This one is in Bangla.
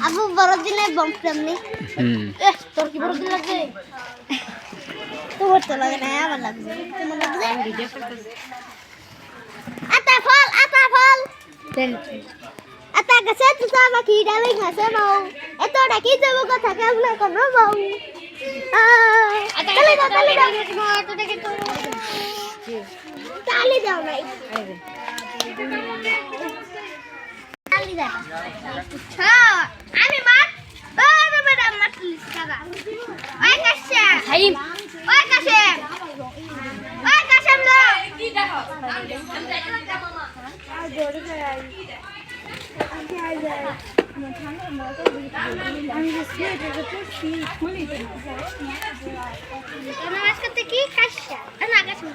আবু বড়দিনে বম সামনে তোর কি বড়দিন লাগে তোর তো লাগে না আমার লাগবে তোমার লাগবে আতা ফল আতা গাছে তুই আমাকে ডালে ঘাসে মাও এত ডাকি যাবো কথা কেমন করবো মাও তালি দাও তো দেখে তো তালি দাও নাই তালি দাও আমি মার ওরে ম্যাডাম মারলিস কাকা ওই কাছে হাইম ওই কাশেম লো কি দেখো আমি জোরে করে আই আমি আই যাই আমি স্কুলে যেতে তো খুলি তো না আজকে কি কাশা না কাশা